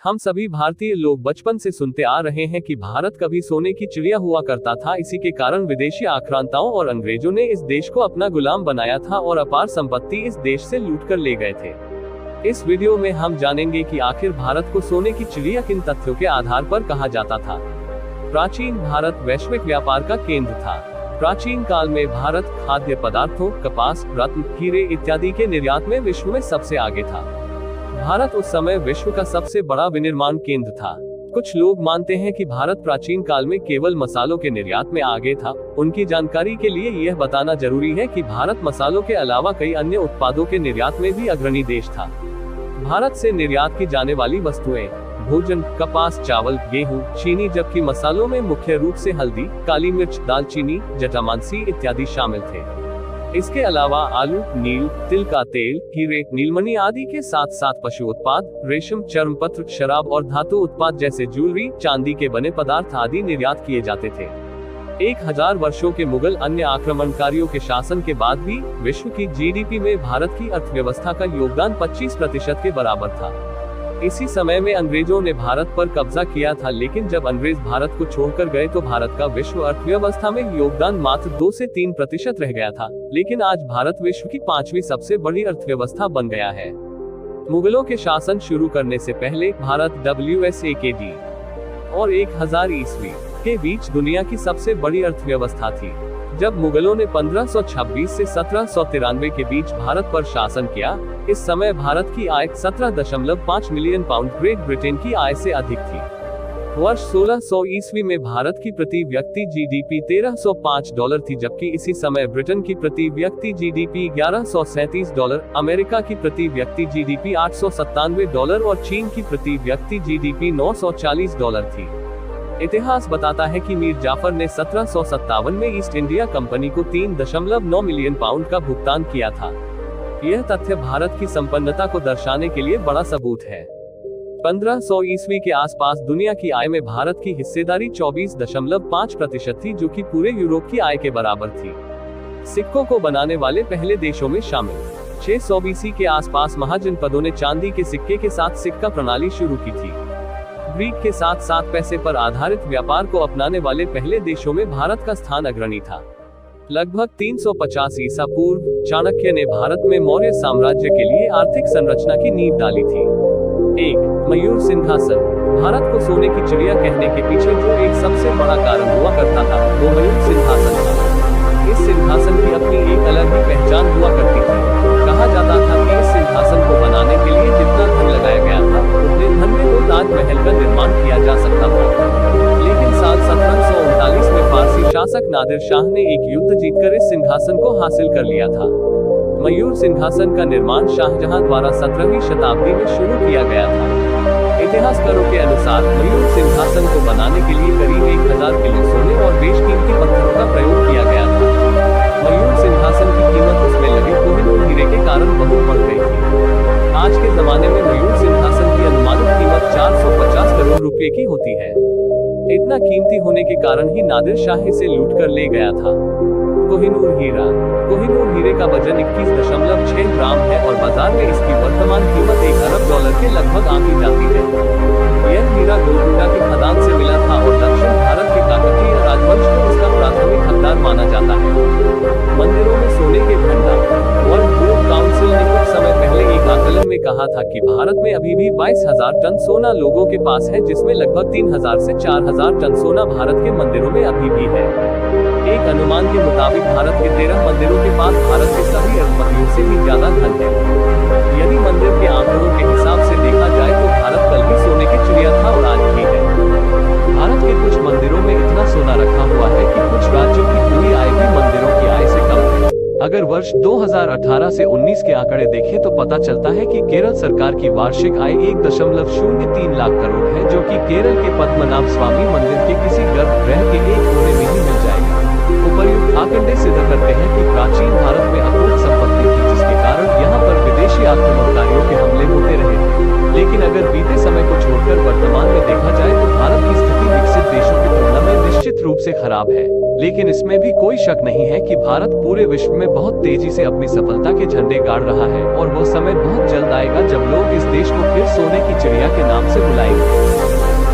हम सभी भारतीय लोग बचपन से सुनते आ रहे हैं कि भारत कभी सोने की चिड़िया हुआ करता था। इसी के कारण विदेशी आक्रांताओं और अंग्रेजों ने इस देश को अपना गुलाम बनाया था और अपार संपत्ति इस देश से लूट कर ले गए थे। इस वीडियो में हम जानेंगे कि आखिर भारत को सोने की चिड़िया किन तथ्यों के आधार पर कहा जाता था। प्राचीन भारत वैश्विक व्यापार का केंद्र था। प्राचीन काल में भारत खाद्य पदार्थों, कपास, रत्न, हीरे इत्यादि के निर्यात में विश्व में सबसे आगे था। भारत उस समय विश्व का सबसे बड़ा विनिर्माण केंद्र था। कुछ लोग मानते हैं कि भारत प्राचीन काल में केवल मसालों के निर्यात में आगे था। उनकी जानकारी के लिए यह बताना जरूरी है कि भारत मसालों के अलावा कई अन्य उत्पादों के निर्यात में भी अग्रणी देश था। भारत से निर्यात की जाने वाली वस्तुएं भोजन, कपास, चावल, गेहूं, चीनी, जबकि मसालों में मुख्य रूप से हल्दी, काली मिर्च, दालचीनी, जटामांसी इत्यादि शामिल थे। इसके अलावा आलू, नील, तिल का तेल, हीरे, नीलमणि आदि के साथ साथ पशु उत्पाद, रेशम, चर्मपत्र, शराब और धातु उत्पाद जैसे ज्वेलरी, चांदी के बने पदार्थ आदि निर्यात किए जाते थे। 1000 वर्षों के मुगल अन्य आक्रमणकारियों के शासन के बाद भी विश्व की जीडीपी में भारत की अर्थव्यवस्था का योगदान 25% के बराबर था। इसी समय में अंग्रेजों ने भारत पर कब्जा किया था, लेकिन जब अंग्रेज भारत को छोड़कर गए तो भारत का विश्व अर्थव्यवस्था में योगदान मात्र 2 से 3% रह गया था। लेकिन आज भारत विश्व की 5वीं सबसे बड़ी अर्थव्यवस्था बन गया है। मुगलों के शासन शुरू करने से पहले भारत WSAKD और 1000 ईस्वी के बीच दुनिया की सबसे बड़ी अर्थव्यवस्था थी। जब मुगलों ने 1526 से 1793 के बीच भारत पर शासन किया, इस समय भारत की आय 17.5 मिलियन पाउंड ग्रेट ब्रिटेन की आय से अधिक थी। वर्ष 1600 ईस्वी में भारत की प्रति व्यक्ति जीडीपी $1305 थी, जबकि इसी समय ब्रिटेन की प्रति व्यक्ति जीडीपी $1137, अमेरिका की प्रति व्यक्ति जीडीपी $897 और चीन की प्रति व्यक्ति जीडीपी $940 थी। इतिहास बताता है कि मीर जाफर ने 1757 में ईस्ट इंडिया कंपनी को 3.9 मिलियन पाउंड का भुगतान किया था। यह तथ्य भारत की संपन्नता को दर्शाने के लिए बड़ा सबूत है। 1500 ईस्वी के आसपास दुनिया की आय में भारत की हिस्सेदारी 24.5% थी, जो कि पूरे यूरोप की आय के बराबर थी। सिक्कों को बनाने वाले पहले देशों में शामिल 600 BC के आसपास महाजनपदों ने चांदी के सिक्के के साथ सिक्का प्रणाली शुरू की थी। ग्रीक के साथ साथ पैसे पर आधारित व्यापार को अपनाने वाले पहले देशों में भारत का स्थान अग्रणी था। लगभग 350 ईसा पूर्व चाणक्य ने भारत में मौर्य साम्राज्य के लिए आर्थिक संरचना की नींव डाली थी। 1. मयूर सिंहासन। भारत को सोने की चिड़िया कहने के पीछे जो एक सबसे बड़ा कारण हुआ करता था, वो मयूर सिंहासन था। इस सिंहासन की अपनी एक अलग ही पहचान हुआ करती थी। कहा जाता था कि इस सिंहासन को बनाने के लिए जितना धन लगाया गया था, उतने धन में तो ताजमहल का निर्माण किया जा सकता था। लेकिन साल 1739 में फारसी शासक नादिर शाह ने एक युद्ध जीतकर इस सिंहासन को हासिल कर लिया था। मयूर सिंहासन का निर्माण शाहजहां द्वारा 17वीं शताब्दी में शुरू किया गया था। इतिहासकारों के अनुसार मयूर सिंहासन को बनाने के लिए करीब 1000 किलो सोने और बेशकीमती पत्थरों का प्रयोग किया गया था। मयूर सिंहासन की कीमत उसमें लगे कोहिनूर हीरे के कारण बहुत बढ़ गई थी। आज के जमाने में मयूर सिंहासन की अनुमानित कीमत 450 करोड़ रुपए की होती है। इतना कीमती होने के कारण ही नादिर शाह इसे लूट कर ले गया था। कोहिनूर हीरा। कोहिनूर हीरे का वजन 21.6 ग्राम है और बाजार में इसकी वर्तमान कीमत $1 अरब के लगभग आंकी जाती है। यह हीरा गोलकुंडा की खदान से मिला था और दक्षिण भारत के काकतीय राजवंश को इसका प्राथमिक हकदार माना जाता है। मंदिरों में सोने के भंडार। वर्ल्ड गोल्ड काउंसिल ने कुछ समय पहले एक आकलन में कहा था कि भारत में अभी भी 22,000 टन सोना लोगों के पास है, जिसमें लगभग 3000 से 4000 टन सोना भारत के मंदिरों में अभी भी है। एक अनुमान के मुताबिक भारत के 13 मंदिरों के पास भारत के सभी अरबपतियों से भी ज्यादा धन है। यदि मंदिर के आंकड़ों के हिसाब से देखा जाए तो भारत कल भी सोने की चिड़िया था और आज भी है। भारत के कुछ मंदिरों में इतना सोना रखा हुआ है कि कुछ राज्यों की पूरी आय भी मंदिरों की आय से कम है। अगर वर्ष 2018 से 19 के आंकड़े देखें तो पता चलता है कि केरल सरकार की वार्षिक आय 1.03 लाख करोड़ है, जो कि केरल के पद्मनाभ स्वामी मंदिर के किसी गर्भगृह के एक कोने में ही मिल जाएगा। उपर्युक्त आंकड़े सिद्ध करते हैं कि प्राचीन भारत में अकूत संपत्ति थी, जिसके कारण यहाँ पर विदेशी आक्रमणकारियों के हमले होते रहे थे। लेकिन अगर बीते समय को छोड़कर वर्तमान में देखा जाए तो भारत की स्थिति विकसित देशों की तुलना में निश्चित रूप से खराब है। लेकिन इसमें भी कोई शक नहीं है कि भारत पूरे विश्व में बहुत तेजी से अपनी सफलता के झंडे गाड़ रहा है और वो समय बहुत जल्द आएगा जब लोग इस देश को फिर सोने की चिड़िया के नाम से बुलाएंगे।